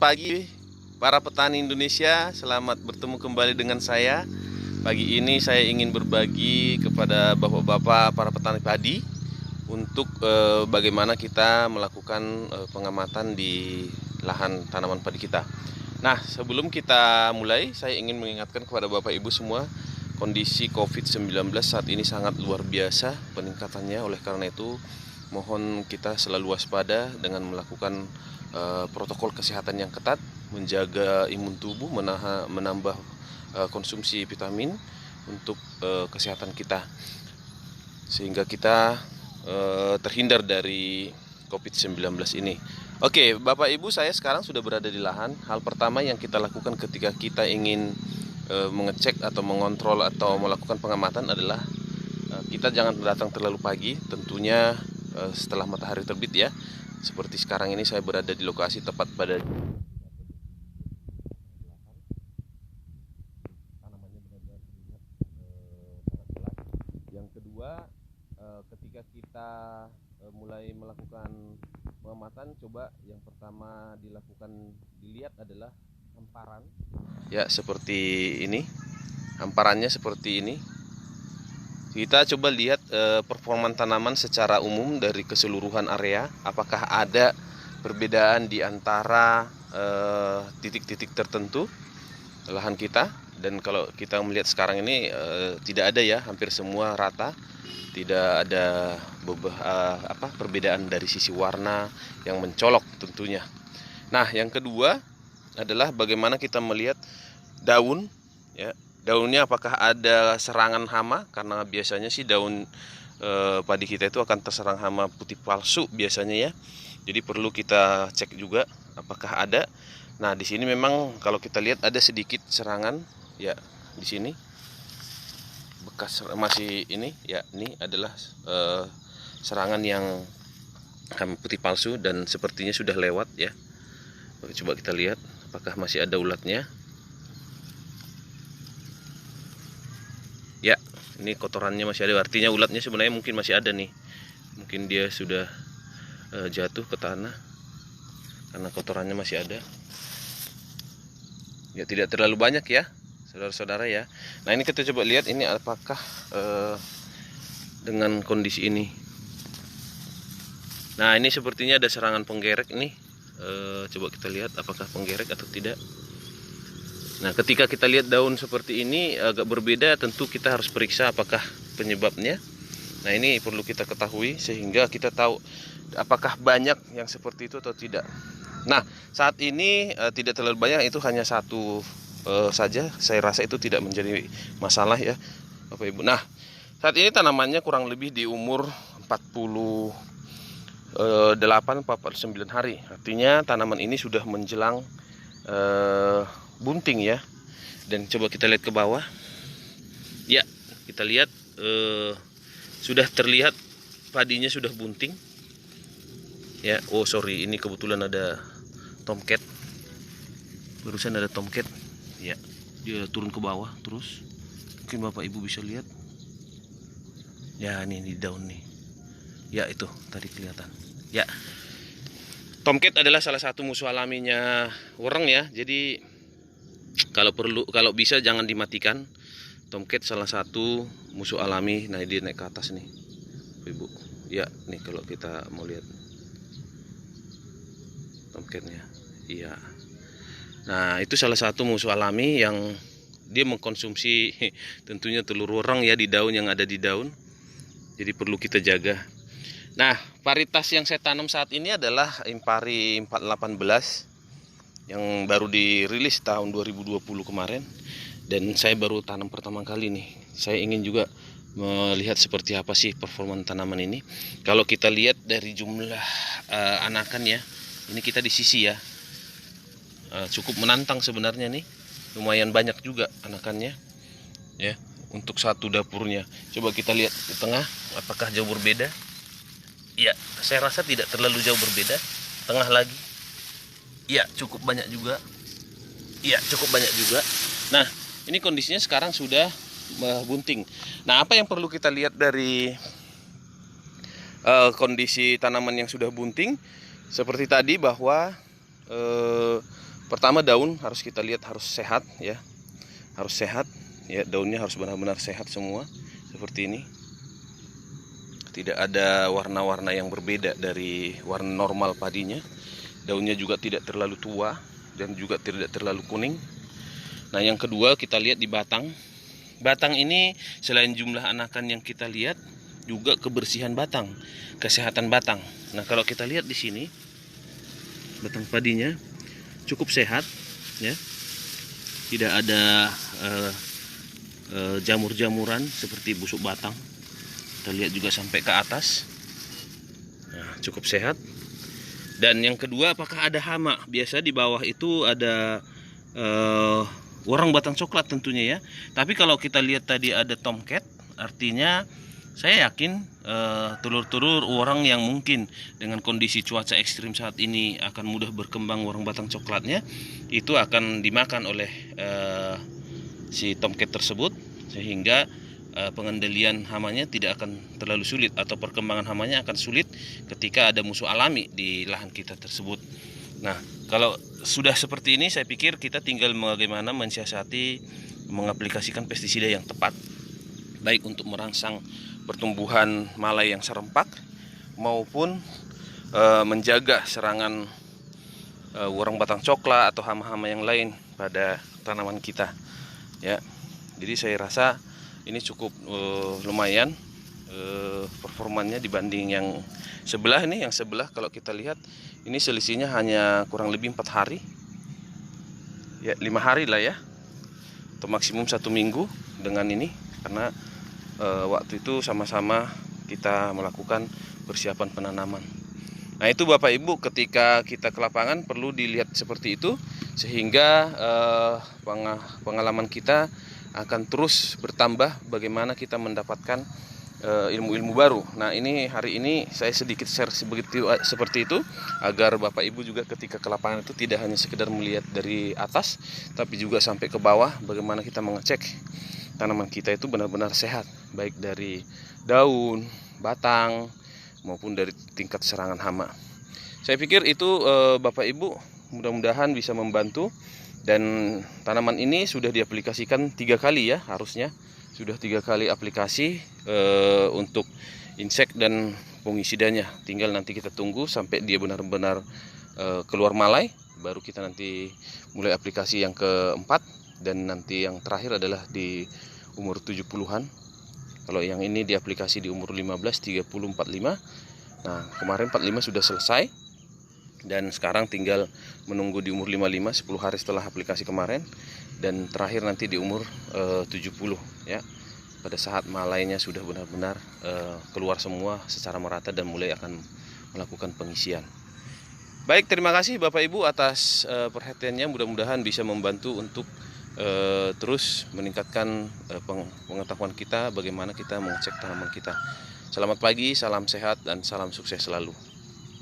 Pagi para petani Indonesia, selamat bertemu kembali dengan saya. Pagi ini saya ingin berbagi kepada bapak-bapak para petani padi untuk bagaimana kita melakukan pengamatan di lahan tanaman padi kita. Nah, sebelum kita mulai, saya ingin mengingatkan kepada Bapak Ibu semua, kondisi COVID-19 saat ini sangat luar biasa peningkatannya. Oleh karena itu, mohon kita selalu waspada dengan melakukan protokol kesehatan yang ketat, menjaga imun tubuh, menambah konsumsi vitamin untuk kesehatan kita, sehingga kita terhindar dari COVID-19 ini. Oke, Bapak Ibu, saya sekarang sudah berada di lahan. Hal pertama yang kita lakukan ketika kita ingin mengecek atau mengontrol atau melakukan pengamatan adalah kita jangan datang terlalu pagi, tentunya setelah matahari terbit ya. Seperti sekarang ini saya berada di lokasi tepat pada tanamannya benar-benar terlihat sangat jelas. Yang kedua, ketika kita mulai melakukan pengamatan, coba yang pertama dilihat adalah hamparan. Ya, seperti ini. Hamparannya seperti ini. Kita coba lihat performa tanaman secara umum dari keseluruhan area. Apakah ada perbedaan di antara titik-titik tertentu lahan kita? Dan kalau kita melihat sekarang ini tidak ada ya, hampir semua rata. Tidak ada perbedaan dari sisi warna yang mencolok tentunya. Nah, yang kedua adalah bagaimana kita melihat daun ya. Daunnya apakah ada serangan hama, karena biasanya sih daun padi kita itu akan terserang hama putih palsu biasanya ya. Jadi perlu kita cek juga apakah ada. Nah, di sini memang kalau kita lihat ada sedikit serangan ya di sini. Bekas masih ini ya, ini adalah serangan yang hama putih palsu dan sepertinya sudah lewat ya. Coba kita lihat apakah masih ada ulatnya. Ya, ini kotorannya masih ada, artinya ulatnya sebenarnya mungkin masih ada nih. Mungkin dia sudah jatuh ke tanah karena kotorannya masih ada. Ya, tidak terlalu banyak ya, saudara-saudara ya. Nah, ini kita coba lihat ini apakah dengan kondisi ini. Nah, ini sepertinya ada serangan penggerek nih. Coba kita lihat apakah penggerek atau tidak. Nah, ketika kita lihat daun seperti ini agak berbeda, tentu kita harus periksa apakah penyebabnya. Nah, ini perlu kita ketahui sehingga kita tahu apakah banyak yang seperti itu atau tidak. Nah, saat ini tidak terlalu banyak, itu hanya satu saja. Saya rasa itu tidak menjadi masalah ya, Bapak Ibu. Nah, saat ini tanamannya kurang lebih di umur 48-49 hari. Artinya tanaman ini sudah menjelang bunting ya. Dan coba kita lihat ke bawah ya, kita lihat sudah terlihat padinya sudah bunting ya. Oh sorry, ini kebetulan ada tomcat, barusan ada tomcat ya, dia turun ke bawah terus. Mungkin Bapak Ibu bisa lihat ya, ini di daun nih ya, itu tadi kelihatan ya. Tomcat adalah salah satu musuh alaminya wereng ya. Jadi kalau bisa jangan dimatikan. Tomcat salah satu musuh alami. Nah, dia naik ke atas nih, Ibu. Ya, nih kalau kita mau lihat tomcatnya. Iya. Nah, itu salah satu musuh alami yang dia mengkonsumsi tentunya telur wereng ya di daun yang ada di daun. Jadi perlu kita jaga. Nah, varietas yang saya tanam saat ini adalah Impari 418 yang baru dirilis tahun 2020 kemarin, dan saya baru tanam pertama kali nih. Saya ingin juga melihat seperti apa sih performa tanaman ini. Kalau kita lihat dari jumlah anakan ya, ini kita di sisi ya, cukup menantang sebenarnya nih. Lumayan banyak juga anakannya ya untuk satu dapurnya. Coba kita lihat di tengah apakah jauh berbeda. Ya, saya rasa tidak terlalu jauh berbeda. Tengah lagi. Ya, cukup banyak juga. Ya, cukup banyak juga. Nah, ini kondisinya sekarang sudah bunting. Nah, apa yang perlu kita lihat dari kondisi tanaman yang sudah bunting? Seperti tadi bahwa Pertama, daun harus kita lihat harus sehat ya. Harus sehat ya, daunnya harus benar-benar sehat semua seperti ini. Tidak ada warna-warna yang berbeda dari warna normal padinya. Daunnya juga tidak terlalu tua dan juga tidak terlalu kuning. Nah, yang kedua kita lihat di batang. Batang ini selain jumlah anakan yang kita lihat, juga kebersihan batang, kesehatan batang. Nah, kalau kita lihat di sini, batang padinya cukup sehat ya. Tidak ada jamur-jamuran seperti busuk batang. Kita lihat juga sampai ke atas. Nah, cukup sehat. Dan yang kedua, apakah ada hama? Biasa di bawah itu ada warang batang coklat tentunya ya. Tapi kalau kita lihat tadi ada tomcat, artinya saya yakin telur-telur orang yang mungkin dengan kondisi cuaca ekstrim saat ini akan mudah berkembang warang batang coklatnya, itu akan dimakan oleh si tomcat tersebut, sehingga pengendalian hamanya tidak akan terlalu sulit, atau perkembangan hamanya akan sulit ketika ada musuh alami di lahan kita tersebut. Nah, kalau sudah seperti ini, saya pikir kita tinggal bagaimana mensiasati mengaplikasikan pestisida yang tepat, baik untuk merangsang pertumbuhan malai yang serempak maupun menjaga serangan warang batang coklat atau hama-hama yang lain pada tanaman kita ya. Jadi saya rasa ini cukup lumayan performanya dibanding yang sebelah. Ini yang sebelah kalau kita lihat ini selisihnya hanya kurang lebih 4 hari ya, 5 hari lah ya, atau maksimum 1 minggu dengan ini, karena waktu itu sama-sama kita melakukan persiapan penanaman. Nah, itu Bapak Ibu, ketika kita ke lapangan perlu dilihat seperti itu, sehingga pengalaman kita akan terus bertambah bagaimana kita mendapatkan ilmu-ilmu baru. Nah, ini hari ini saya sedikit share seperti itu, agar Bapak Ibu juga ketika ke lapangan itu tidak hanya sekedar melihat dari atas, tapi juga sampai ke bawah bagaimana kita mengecek tanaman kita itu benar-benar sehat, baik dari daun, batang, maupun dari tingkat serangan hama. Saya pikir itu Bapak Ibu mudah-mudahan bisa membantu. Dan tanaman ini sudah diaplikasikan 3 kali ya, harusnya sudah 3 kali aplikasi untuk insek dan fungisidanya. Tinggal nanti kita tunggu sampai dia benar-benar keluar malai, baru kita nanti mulai aplikasi yang keempat, dan nanti yang terakhir adalah di umur 70-an. Kalau yang ini diaplikasi di umur 15, 30, 45. Nah, kemarin 45 sudah selesai, dan sekarang tinggal menunggu di umur 55, 10 hari setelah aplikasi kemarin, dan terakhir nanti di umur 70 ya, pada saat malainya sudah benar-benar keluar semua secara merata dan mulai akan melakukan pengisian. Baik, terima kasih Bapak Ibu atas perhatiannya. Mudah-mudahan bisa membantu untuk terus meningkatkan pengetahuan kita bagaimana kita mengecek tanaman kita. Selamat pagi, salam sehat, dan salam sukses selalu.